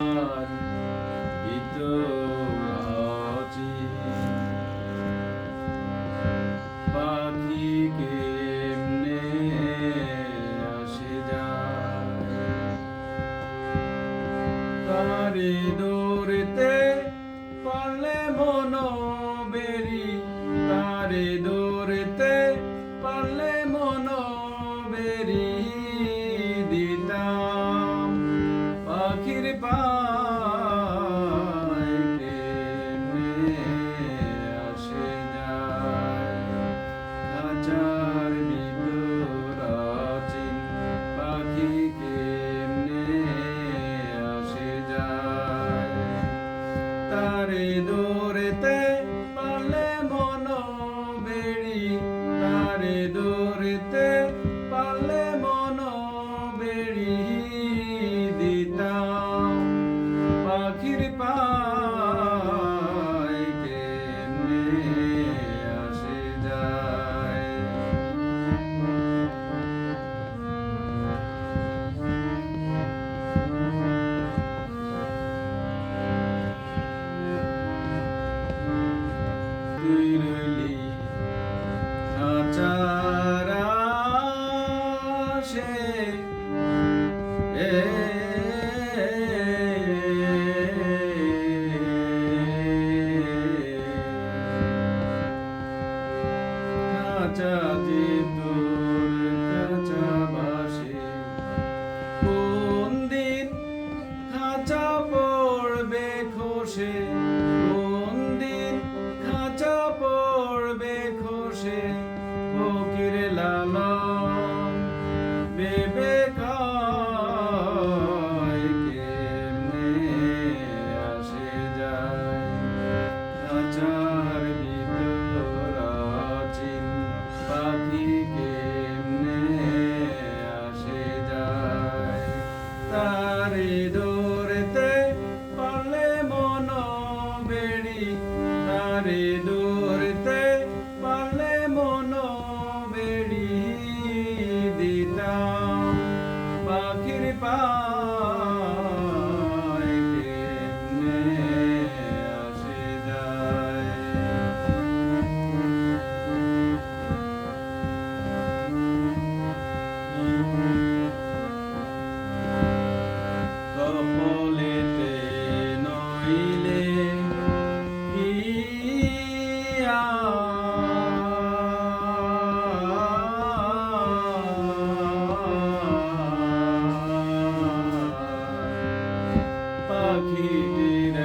আর গীত আজি পাখি কেমনে আসে যায় তারে দৌড়তে পারলে মন বেরি তারে দৌড়তে পারলে মন বেরি দিতাম পাখির পায় কেমনে আসে যায় খাঁচার ভিতর আছেন পাখি কেমনে আসে যায় তারে দৌড়তে পারলে মন বেড়ি তারে দৌড়তে পারলে মন বেড়ি দিতাম পাখির পায় কেমনে আসে যায় তুই রইলি খাঁচার আশে খাঁচা যে তোর খাঁচা বাসে কোন দিন খাঁচা পড়বে খসে কোন দিন খাঁচা পড়বে খসে ফকির লালন বেবে কায় কেমনে আসে যায় খাঁচার ভিতর আছেন পাখি কেমনে আসে যায় তারে দৌড়তে পারলে মন বেড়ি তারে দৌড়তে পারলে মন বেড়ি দিতাম পাখির পায় কেমনে আসে যায় কপলেতে নইলে কি পাখির